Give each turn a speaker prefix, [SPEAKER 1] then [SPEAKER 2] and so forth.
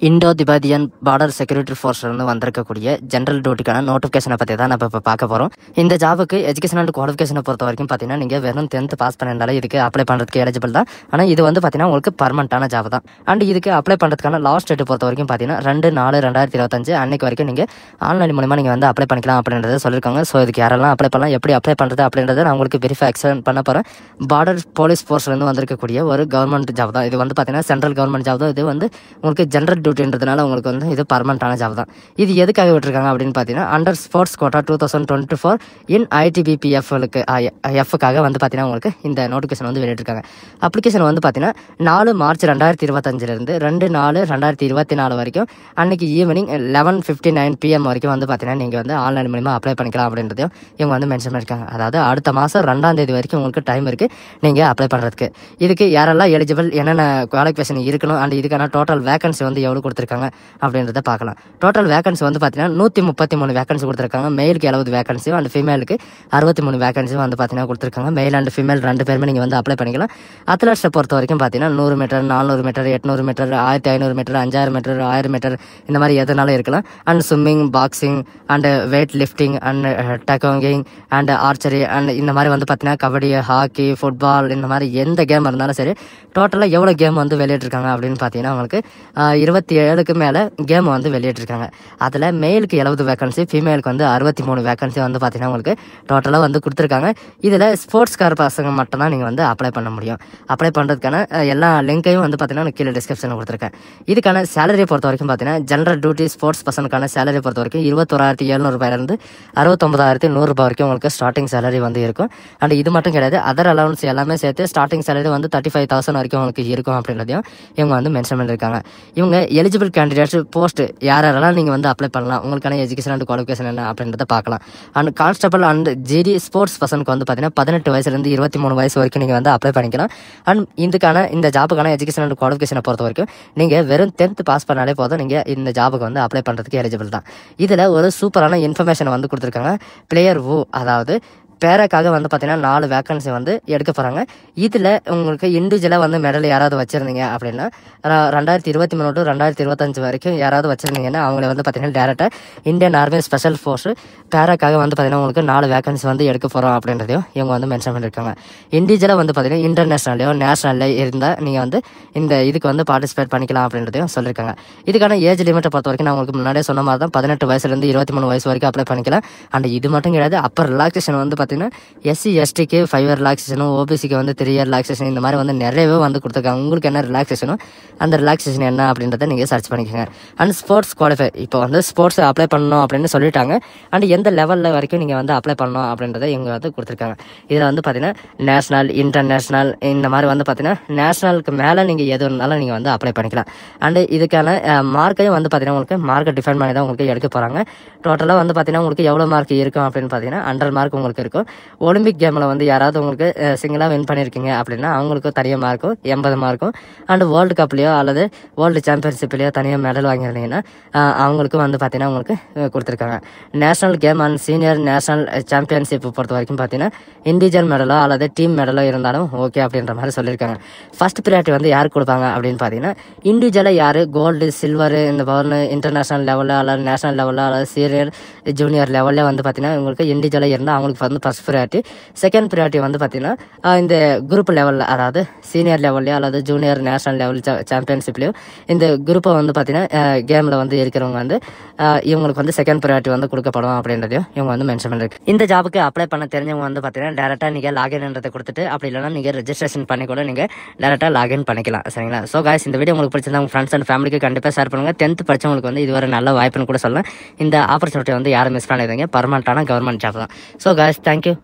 [SPEAKER 1] Indo Tibetan border security ஃபோர்ஸ்லேருந்து வந்திருக்கக்கூடிய general டியூட்டிக்கான நோட்டிஃபிகேஷனை பற்றி தான் நம்ம இப்போ பார்க்க போகிறோம். இந்த ஜாபுக்கு எஜுகேஷன் அண்ட் குவாலிஃபிகேஷனை பொறுத்த வரைக்கும் பார்த்தீங்கன்னா நீங்கள் வெறும் 10th பாஸ் பண்ணியிருந்தாலே இதுக்கு அப்ளை பண்ணுறதுக்கு எலிஜிபிள் தான். ஆனால் இது வந்து பார்த்தீங்கன்னா உங்களுக்கு பர்மனெண்ட்டான ஜாப் தான். அண்ட் இதுக்கு அப்ளை பண்ணுறதுக்கான லாஸ்ட் டேட் பொறுத்த வரைக்கும் பார்த்தீங்கன்னா 2/4/2025 அன்னைக்கு வரைக்கும் நீங்கள் ஆன்லைன் மூலமாக நீங்கள் வந்து அப்ளை பண்ணிக்கலாம் அப்படின்றத சொல்லியிருக்காங்க. ஸோ இதுக்கு யாரெல்லாம் அப்ளை பண்ணலாம், எப்படி அப்ளை பண்ணுறது அப்படின்றத நான் உங்களுக்கு வெரிஃபை எக்ஸ்பிளைன் பண்ண போகிறேன். பார்டர் போலீஸ் ஃபோர்ஸ்லேருந்து வந்திருக்கக்கூடிய ஒரு கவர்மெண்ட் ஜாப் தான். இது வந்து பார்த்தீங்கன்னா சென்ட்ரல் கவர்மெண்ட் ஜாப் தான். இது வந்து உங்களுக்கு ஜென்ரல் டியூட்டின்றதுனால உங்களுக்கு வந்து இது பர்மனெண்ட்டான ஜாப் தான். இது எதுக்காக விட்டுருக்காங்க அப்படின்னு பார்த்தீங்கன்னா அண்டர் ஸ்போர்ட்ஸ் கோட்டா 2024 இன் ITBPF எஃப்க்காக வந்து பார்த்தீங்கன்னா உங்களுக்கு இந்த நோட்டிஃபிகேஷன் வந்து வெளியிட்டிருக்காங்க. அப்ளிகேஷன் வந்து பார்த்தீங்கன்னா 4 மார்ச் 2025 2/4/2024 வரைக்கும் அன்னைக்கு ஈவினிங் 11:59 PM வரைக்கும் வந்து பார்த்தீங்கன்னா நீங்கள் வந்து ஆன்லைன் மூலமாக அப்ளை பண்ணிக்கலாம் அப்படின்றதையும் இவங்க வந்து மென்ஷன் பண்ணியிருக்காங்க. அதாவது அடுத்த மாதம் 2ஆம் தேதி வரைக்கும் உங்களுக்கு டைம் இருக்குது நீங்கள் அப்ளை பண்ணுறதுக்கு. இதுக்கு யாரெல்லாம் எலிஜிபிள், என்னென்ன குவாலிஃபிகேஷன் இருக்கணும், அண்ட் இதுக்கான டோட்டல் வேகன்சி வந்து எவ்வளோ கொடுத்துருக்காங்க அப்படின்றத பார்க்கலாம். டோட்டல் வேகன்சி வந்து பார்த்தீங்கன்னா 133 வேகன்சி கொடுத்துருக்காங்க. மெயிலுக்கு 70 வேகன்சியும் அண்ட் ஃபீமேலுக்கு 63 வேகன்சியும் வந்து பார்த்தீங்கன்னா கொடுத்துருக்காங்க. மெயில் அண்ட் ஃபீமேல் 2 பேருமே நீங்கள் வந்து அப்ளை பண்ணிக்கலாம். அத்லெட்ஸை பொறுத்த வரைக்கும் பார்த்தீங்கன்னா 100 metre, 400 metre, 800 metre, 1500 metre, 5000 metre, 1000 metre இந்த மாதிரி எதுனாலும் இருக்கலாம். And swimming, boxing and weight lifting and taekwondo and archery and இந்த மாதிரி வந்து பார்த்தீங்கன்னா கபடி, ஹாக்கி, ஃபுட்பால் இந்த மாதிரி எந்த கேம் இருந்தாலும் சரி டோட்டலாக எவ்வளோ கேம் வந்து வெளியிட்டிருக்காங்க அப்படின்னு பார்த்தீங்கன்னா உங்களுக்கு 27க்கு மேலே கேம் வந்து வெளியிட்டிருக்காங்க. அதில் மெயிலுக்கு 70 வேகன்சி, ஃபீமேலுக்கு வந்து 63 வேகன்சி வந்து பார்த்தீங்கன்னா உங்களுக்கு டோட்டலாக வந்து கொடுத்துருக்காங்க. இதில் ஸ்போர்ட்ஸ்கார பசங்க மட்டும் தான் நீங்கள் வந்து அப்ளை பண்ண முடியும். அப்ளை பண்ணுறதுக்கான எல்லா லிங்கையும் வந்து பார்த்தீங்கன்னா கீழே டிஸ்கிரிப்ஷனில் கொடுத்துருக்கேன். இதுக்கான சேலரியை பொறுத்த வரைக்கும் பார்த்தீங்கன்னா ஜென்ரல் டியூட்டி ஸ்போர்ட்ஸ் பர்சனுக்கான சேலரியை பொறுத்த வரைக்கும் 21,700 69,100 வரைக்கும் உங்களுக்கு ஸ்டார்டிங் சேலரி வந்து இருக்கும். அண்ட் இது மட்டும் கிடையாது, அதர் அலவன்ஸ் எல்லாமே சேர்த்து ஸ்டார்டிங் சேலரி வந்து 35,000 வரைக்கும் உங்களுக்கு இருக்கும் அப்படின்றதையும் இவங்க வந்து மென்ஷன் பண்ணியிருக்காங்க. இவங்க எலிஜிபிள் கேண்டிடேட்ஸ் போஸ்ட் யாரெல்லாம் நீங்கள் வந்து அப்ளை பண்ணலாம், உங்களுக்கான எஜுகேஷன் அண்ட் குவாலிஃபிகேஷன் என்ன அப்படின்றத பார்க்கலாம். And constable and GD sports பர்சனுக்கு வந்து பார்த்தீங்கன்னா 18 வயசுலேருந்து 23 வயசு வரைக்கும் நீங்கள் வந்து அப்ளை பண்ணிக்கலாம். அண்ட் இந்த ஜாபுக்கான எஜுகேஷன் அண்ட் குவாலிஃபிகேஷனை பொறுத்த வரைக்கும் நீங்கள் வெறும் 10th பாஸ் பண்ணாலே போதும், நீங்கள் இந்த ஜாபுக்கு வந்து அப்ளை பண்ணுறதுக்கு எலிஜிபிள் தான். இதில் ஒரு சூப்பரான இன்ஃபர்மேஷன் வந்து கொடுத்துருக்காங்க. பிளேயர் ஓ, அதாவது பேராக்காக வந்து பார்த்தீங்கன்னா 4 வேக்கன்சி வந்து எடுக்க போகிறாங்க. இதில் உங்களுக்கு இண்டிவிஜுவலாக வந்து மெடல் யாராவது வச்சுருந்தீங்க அப்படின்னா 2023 to 2025 வரைக்கும் யாராவது வச்சுருந்தீங்கன்னா அவங்கள வந்து பார்த்தீங்கன்னா டேரெக்டாக இந்தியன் ஆர்மி ஸ்பெஷல் ஃபோர்ஸு பேராக்காக வந்து பார்த்தீங்கன்னா உங்களுக்கு 4 வேக்கன்சி வந்து எடுக்க போகிறோம் அப்படின்றதையும் இவங்க வந்து மென்ஷன் பண்ணியிருக்காங்க. இண்டிவிஜுவலாக வந்து பார்த்தீங்கன்னா இன்டர்நேஷ்னல்லையோ நேஷனல்லையோ இருந்தால் நீங்கள் வந்து இந்த இதுக்கு வந்து பார்ட்டிசிபேட் பண்ணிக்கலாம் அப்படின்றதையும் சொல்லியிருக்காங்க. இதுக்கான ஏஜ் லிமிட்டை பொறுத்த வரைக்கும் நான் உங்களுக்கு முன்னாடியே சொன்ன மாதிரி தான் 18 வயசுலேருந்து 23 வயசு வரைக்கும் அப்ளை பண்ணிக்கலாம். அண்ட் இது மட்டும் கிடையாது, அப்போ ரிலாக்ஸேஷன் வந்து பார்த்தீங்கன்னா SC STக்கு 5 year ரிலாக்ஸேஷனும், OBCக்கு வந்து 3 year ரிலாக்ஸேஷன் இந்த மாதிரி வந்து நிறையவே வந்து கொடுத்துருக்காங்க. உங்களுக்கு என்ன ரிலாக்ஸேஷனோ அந்த ரிலாக்ஸேஷன் என்ன அப்படின்றத நீங்கள் சர்ச் பண்ணிக்கோங்க. அண்ட் ஸ்போர்ட்ஸ் குவாலிஃபை, இப்போ வந்து ஸ்போர்ட்ஸ் அப்ளை பண்ணணும் அப்படின்னு சொல்லிட்டாங்க. அண்ட் எந்த லெவலில் வரைக்கும் நீங்கள் வந்து அப்ளை பண்ணணும் அப்படின்றத இவங்க வந்து கொடுத்துருக்காங்க. இதில் வந்து பார்த்தீங்கன்னா நேஷனல், இன்டர்நேஷ்னல் இந்த மாதிரி வந்து பார்த்தீங்கன்னா நேஷனலுக்கு மேலே நீங்கள் எது இருந்தாலும் நீங்கள் வந்து அப்ளை பண்ணிக்கலாம். அண்டு இதுக்கான மார்க்கையும் வந்து பார்த்தீங்கன்னா உங்களுக்கு மார்க்கை டிஃபைன் பண்ணி தான் உங்களுக்கு எடுக்க போகிறாங்க. டோட்டலாக வந்து பார்த்தீங்கன்னா உங்களுக்கு எவ்வளோ மார்க் இருக்கும் அப்படின்னு பார்த்தீங்கன்னா 100 மார்க் உங்களுக்கு இருக்கும். ஒலிம்பிக் கேமில் வந்து யாராவது உங்களுக்கு சிங்கிளாக வின் பண்ணியிருக்கீங்க அப்படின்னா அவங்களுக்கும் தனியாக மார்க்கும் 80 மார்க்கும். அண்ட் வேர்ல்டு கப்லேயோ அல்லது வேர்ல்டு சாம்பியன்ஷிப்லேயோ தனியாக மெடல் வாங்கியிருந்தீங்கன்னா அவங்களுக்கும் வந்து பார்த்தீங்கன்னா உங்களுக்கு கொடுத்துருக்காங்க. National game and senior national championship பொறுத்த வரைக்கும் பார்த்தீங்கன்னா இண்டிவிஜுவல் மெடலோ அல்லது டீம் மெடலோ இருந்தாலும் ஓகே அப்படின்ற மாதிரி சொல்லியிருக்காங்க. ஃபர்ஸ்ட் ப்ரியாரிட்டி வந்து யாருக்கு கொடுப்பாங்க அப்படின்னு பார்த்தீங்கன்னா இண்டிவிஜுவலாக யார் கோல்டு, சில்வர் இந்த பவர்னு இன்டர்நேஷனல் லெவலில் அல்லது நேஷனல் லெவலில் அல்லது சீனியர் ஜூனியர் லெவலில் வந்து பார்த்தீங்கன்னா உங்களுக்கு இண்டிவிஜுவலாக இருந்தால் அவங்களுக்கு வந்து ஃபர்ஸ்ட் ப்ரியாரிட்டி. செகண்ட் ப்ரியாரிட்டி வந்து பார்த்தீங்கன்னா இந்த குரூப் லெவலில், அதாவது சீனியர் லெவல்லையோ அல்லது ஜூனியர் நேஷனல் லெவல் சாம்பியன்ஷிப்லையோ இந்த குரூப்பை வந்து பார்த்தீங்கன்னா கேமில் வந்து இருக்கிறவங்க வந்து இவங்களுக்கு வந்து செகண்ட் ப்ரியாரிட்டி வந்து கொடுக்கப்படும் அப்படின்றதையும் இவங்க வந்து மென்ஷன் பண்ணிருக்கு. இந்த ஜாபுக்கு அப்ளை பண்ண தெரிஞ்சவங்க வந்து பார்த்தீங்கன்னா டேரெக்டாக நீங்கள் லாகின்ன்றதை கொடுத்துட்டு அப்படி இல்லைனா நீங்கள் ரெஜிஸ்ட்ரேஷன் பண்ணி கூட நீங்கள் டேரெக்டாக லாகின் பண்ணிக்கலாம். சரிங்களா? ஸோ காய்ஸ், இந்த வீடியோ உங்களுக்கு பிடிச்சிருந்தா உங்கள் ஃப்ரெண்ட்ஸ் அண்ட் ஃபேமிலிக்கு கண்டிப்பாக ஷேர் பண்ணுங்கள். 10th படித்தவங்களுக்கு வந்து இது ஒரு நல்ல வாய்ப்புன்னு கூட சொல்லலாம். இந்த ஆப்பர்ச்சுனிட்டி வந்து யாரும் மிஸ் பண்ணிடுங்க. பர்மனெண்ட்டான கவர்மெண்ட் ஜாப் தான். So guys, thank you.